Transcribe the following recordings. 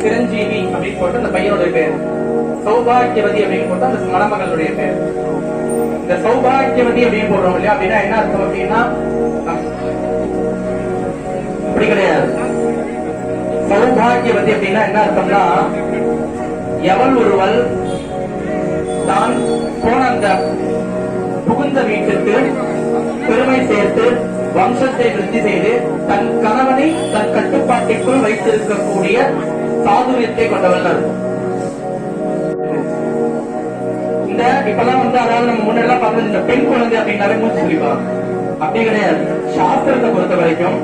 சிரஞ்சீவி அப்படின்னு போட்டு அந்த பையனுடைய பேர், சௌபாகியவதி அப்படின்னு போட்டு அந்த மணமகளுடைய பேர். இந்த சௌபாகியவதி அப்படின்னு போடுறோம் இல்லையா, அப்படின்னா என்ன அர்த்தம் அப்படின்னா அப்படி கிடையாது. சௌபாகியவதி அப்படின்னா என்ன அர்த்தம்னா, எவள் ஒருவள் தான் போன அந்த புகுந்த வீட்டுக்கு பெருமை சேர்த்து வம்சத்தை விருத்தி செய்து தன் கணவனை தன் கட்டுப்பாட்டிற்குள் வைத்திருக்கக்கூடிய சாதுரியத்தை கொண்டவர்கள். இந்த இப்பெல்லாம் அதாவது நம்ம முன்னெல்லாம் பார்த்தது இந்த பெண் குழந்தை அப்படின்னாலே மூச்சு சொல்லிப்பாங்க. அப்படி கிடையாது. சாஸ்திரத்தை பொறுத்த வரைக்கும்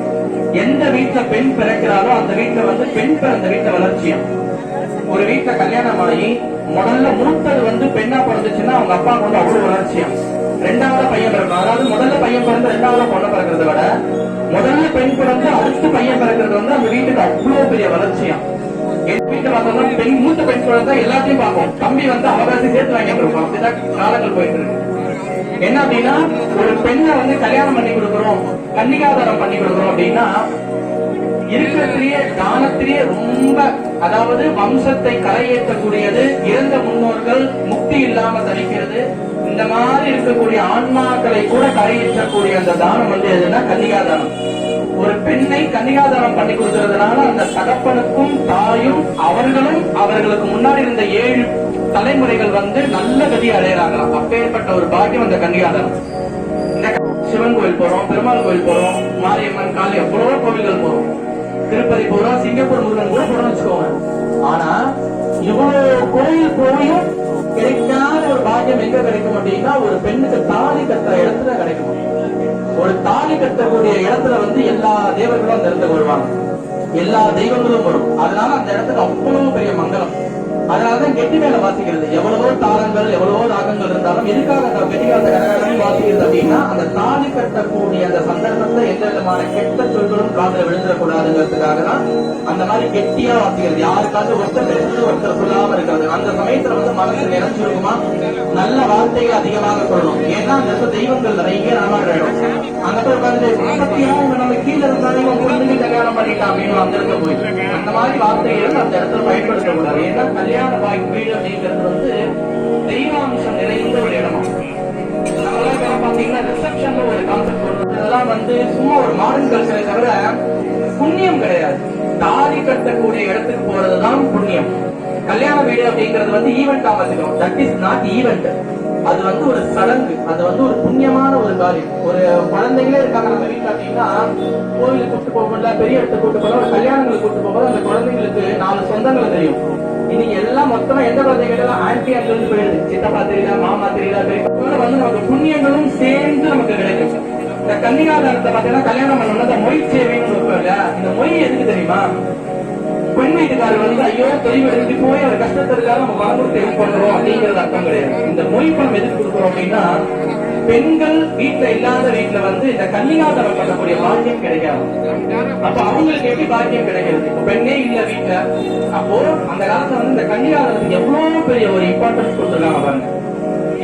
எந்த வீட்டுல பெண் பிறக்கிறாரோ அந்த வீட்டுல பெண் பிறந்த வீட்டுல வளர்ச்சியும். ஒரு வீட்டுல கல்யாணம் ஆகி முதல்ல மூத்தது பெண்ணா பிறந்துச்சுன்னா அவங்க அப்பா அவ்வளவு வளர்ச்சியும். ரெண்டாவது பையன் பிறக்கும், அதாவது முதல்ல பையன் பிறந்து ரெண்டாவது பொண்ணு பிறக்கிறத விட முதல்ல பெண் பிறந்து அடுத்து பையன் பிறக்கிறது அந்த வீட்டுக்கு அவ்வளவு பெரிய வளர்ச்சியும். என் வீட்டுல பார்த்தோம்னா பெண் மூத்த பெண் குழந்தை எல்லாத்தையும் பார்ப்போம். தம்பி அவகாசி சேர்த்து வாங்கி கொடுப்போம். அப்படிதான் காலங்கள் போயிட்டு இருக்கு. என்ன அப்படின்னா, ஒரு பெண்ணை கல்யாணம் பண்ணி கொடுக்குறோம், கன்னிகாதாரம் பண்ணி கொடுக்குறோம் அப்படின்னா இருக்கிறதுலயே தானத்திலேயே ரொம்ப, அதாவது வம்சத்தை கரையேற்றக்கூடியது, இறந்த முன்னோர்கள் முக்தி இல்லாம தவிக்கிறது, இந்த மாதிரி இருக்கக்கூடிய ஆன்மாக்களை கூட கரையேற்றக்கூடிய அந்த தானம் எதுனா கன்னிகாதானம். ஒரு பெண்ணை கன்னிகாதானம் பண்ணி கொடுக்கறதுனால அந்த தகப்பனுக்கும் தாயும் அவர்களும் அவர்களுக்கு முன்னாடி இருந்த 7 தலைமுறைகள் நல்ல கதி அடையறாங்களாம். அப்பேற்பட்ட ஒரு பாக்கியம் அந்த கன்னிகாதானம். சிவன் கோயில் போறோம், பெருமாள் கோயில் போறோம், மாரியம்மன் காளி எவ்வளவோ கோவில்கள் போறோம், திருப்பதி போறோம், சிங்கப்பூர் முருகன் கூட போறோம்னு வச்சுக்கோங்க. ஆனா இவ்வளவு கோயில் போயும் கிடைக்காத ஒரு பாக்கியம் எங்க கிடைக்கும் அப்படின்னா, ஒரு பெண்ணுக்கு தாலி கட்டுற இடத்துல கிடைக்கும். ஒரு தாலி கட்டக்கூடிய இடத்துல எல்லா தேவர்களும் அந்த இடத்துக்கு வருவாங்க, எல்லா தெய்வங்களும் வரும். அதனால அந்த இடத்துக்கு அவ்வளவு பெரிய மங்களம். அதனாலதான் கெட்டி மேல வாசிக்கிறது. எவ்வளவோ தாளங்கள் எவ்வளவோ ராகங்கள் இருந்தாலும் எதுக்காக அந்த கெட்டிகாலத்தை கரகாரம் வாசிக்கிறது அப்படின்னா, அந்த தாலி கட்டக்கூடிய அந்த சந்தர்ப்பத்தை எந்த விதமான கெட்ட சொல்களும் காதல விழுந்துடக்கூடாதுங்கிறதுக்காக தான் அந்த மாதிரி கெட்டியா வாசிக்கிறது. யாருக்காவது ஒருத்தர் பேசுறது ஒருத்தர் சொல்லாம இருக்காது. அந்த சமயத்துல மனசு நிறைஞ்சிருக்குமா, நல்ல வார்த்தைகள் அதிகமாக சொல்லணும். ஏன்னா அந்த தெய்வங்கள் நிறைய நாமாடுறோம். அங்க போய் உட்காந்து நம்ம கீழே இருந்தாலும் குழந்தைங்க கல்யாணம் பண்ணிட்டா அப்படின்னு அந்த இடத்துல போய் அந்த மாதிரி வார்த்தைகள் அந்த இடத்துல பயன்படுத்தக்கூடாது. ஏன்னா கல்யாண வீடு அப்படிங்கிறது தெய்வாம்சம் நிறைந்த ஒரு இடமா. நம்மளாம் பாத்தீங்கன்னா ரிசப்ஷன்ல ஒரு கான்செப்ட் வருது. அதெல்லாம் சும்மா ஒரு மாடர்ன் கல்ச்சரை தவிர புண்ணியம் கிடையாது. தாலி கட்டக்கூடிய இடத்துக்கு போறதுதான் புண்ணியம். கல்யாண வீடு அப்படிங்கிறது ஈவெண்ட் ஆகாதுக்கும். That is not event. அது ஒரு சடங்கு, அது ஒரு புண்ணியமான ஒரு காரியம். ஒரு குழந்தைகளே இருக்காங்க நம்ம வீட்டுல அப்படின்னா, கோவிலுக்கு கூட்டு போக முடியல, பெரிய இடத்துக்கு கூட்டு போகலாம், கல்யாணங்களுக்கு கூட்டு போகும்போது அந்த குழந்தைங்களுக்கு 4 சொந்தங்களை தெரியும். இன்னைக்கு எல்லாம் மொத்தமா எந்த குழந்தைகள் ஆன்டி அங்கிள் போயிடுது. சித்தப்பா தெரியல, மாமா தெரியல, பெரியப்பா வந்து நமக்கு புண்ணியங்களும் சேர்ந்து நமக்கு கிடைக்கும். இந்த கன்னிகாதாரத்தை பாத்தீங்கன்னா கல்யாணம் பண்ணணும்னா இந்த மொய் சேவைன்னு இருப்போம் இல்லையா, இந்த மொய் எதுக்கு தெரியுமா? பெண் வீட்டுக்காரர் வந்து ஐயோ தெளிவெடுத்து போய் அவர் கஷ்டத்திற்காக நம்ம பணம் கொடுத்து ஹெல்ப் பண்றோம் அப்படிங்கிறது அர்த்தம் கிடையாது. இந்த மொய் பணம் எதுக்கு கொடுக்குறோம் அப்படின்னா, பெண்கள் வீட்டுல இல்லாத வீட்டுல வந்து இந்த கன்னிகாதாரம் பண்ணக்கூடிய பாக்கியம் கிடைக்காது. அப்ப அவங்களுக்கு எப்படி பாக்கியம் கிடைக்கிறது? இப்ப பெண்ணே இல்ல வீட்டுல, அப்போ அந்த காலத்துல வந்து இந்த கன்னிகாதாரத்துக்கு எவ்வளவு பெரிய ஒரு இம்பார்ட்டன்ஸ் கொடுத்துருக்காங்க பாருங்க.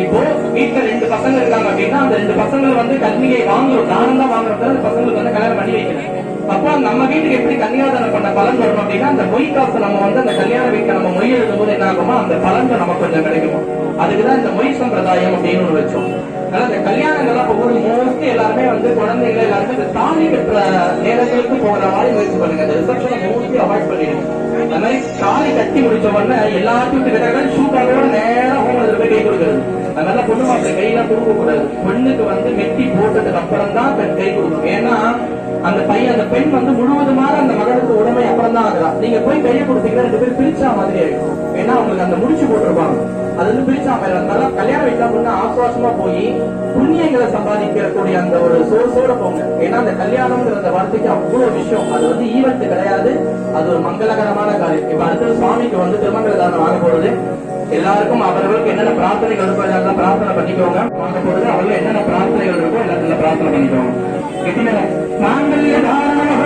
இப்போ வீட்டுல 2 பசங்க இருக்காங்க அப்படின்னா அந்த 2 பசங்களை வந்து கன்னிகை வாங்குறோம், தானம் தான் வாங்குறோம், அந்த பசங்களுக்கு வந்து கல்யாணம் பண்ணி வைக்கணும். அப்போ நம்ம வீட்டுக்கு எப்படி கன்னிகாதானம் பண்ண பலன் வரணும் அப்படின்னா, அந்த மொய் காசு நம்ம வந்து அந்த கல்யாண வீட்டுல நம்ம மொய் எழுதும் போது என்ன ஆகுமோ அந்த பலன்கள் நமக்கு கொஞ்சம் கிடைக்குமோ. அதுக்குதான் இந்த மொய் சம்பிரதாயம் அப்படின்னு ஒண்ணு வச்சோம். அதனால இந்த கல்யாணங்கள்லாம் ஒவ்வொரு மோஸ்ட்லி எல்லாருமே வந்து குழந்தைகள் எல்லாருமே இந்த தாலி கட்டுற நேரங்களுக்கு போகிற மாதிரி முயற்சி பண்ணுங்க. அந்த ரிசப்ஷனை மோஸ்ட்லி அவாய்ட் பண்ணிடுங்க. அந்த மாதிரி தாலி கட்டி முடிச்ச உடனே எல்லாத்தையும் கிட்ட ஷூட்டாலோட நேரம் ஹோம்ல போய் கை கொடுக்குறது. அதனால பொண்ணு மாப்பிள்ளை கையெல்லாம் கொடுக்க கூடாது. பெண்ணுக்கு வந்து மெட்டி போட்டதுக்கு அப்புறம் தான் பெண் கை கொடுக்கணும். ஏன்னா அந்த பையன் அந்த பெண் வந்து முழுவதுமாக அந்த மகளுக்கு உடமை அப்புறம் தான் ஆகுறா. நீங்க போய் கையை கொடுத்தீங்கன்னா 2 பேரும் பிரிச்சா மாதிரி ஆயிடும். ஏன்னா அவங்களுக்கு அந்த முடிச்சு போட்டிருப்பாங்க, அது வந்து பிரிச்சா மாதிரி. அதனால கல்யாண வீட்டுல பொண்ணு ஆசுவாசமா போய் புண்ணியங்களை சம்பாதிக்கக்கூடிய அந்த ஒரு சோர்ஸோட போங்க. ஏன்னா அந்த கல்யாணம்ங்கிற அந்த வார்த்தைக்கு அவ்வளவு விஷயம். அது வந்து ஈவெண்ட் கிடையாது, அது ஒரு மங்களகரமான காரியம். இப்ப அடுத்தது சுவாமிக்கு வந்து திருமங்கல தானம் வாங்க போறது. எல்லாருக்கும் அவர்களுக்கு என்னென்ன பிரார்த்தனைகள் இருக்கோ எல்லாத்தையும் பிரார்த்தனை பண்ணிக்கோங்க. வாங்க போறது அவர்கள் என்னென்ன பிரார்த்தனைகள் இருக்கோ எல்லாத்துல பிரார்த்தனை பண்ணிக்கோங்க. மாங்கல்ய தாரணம்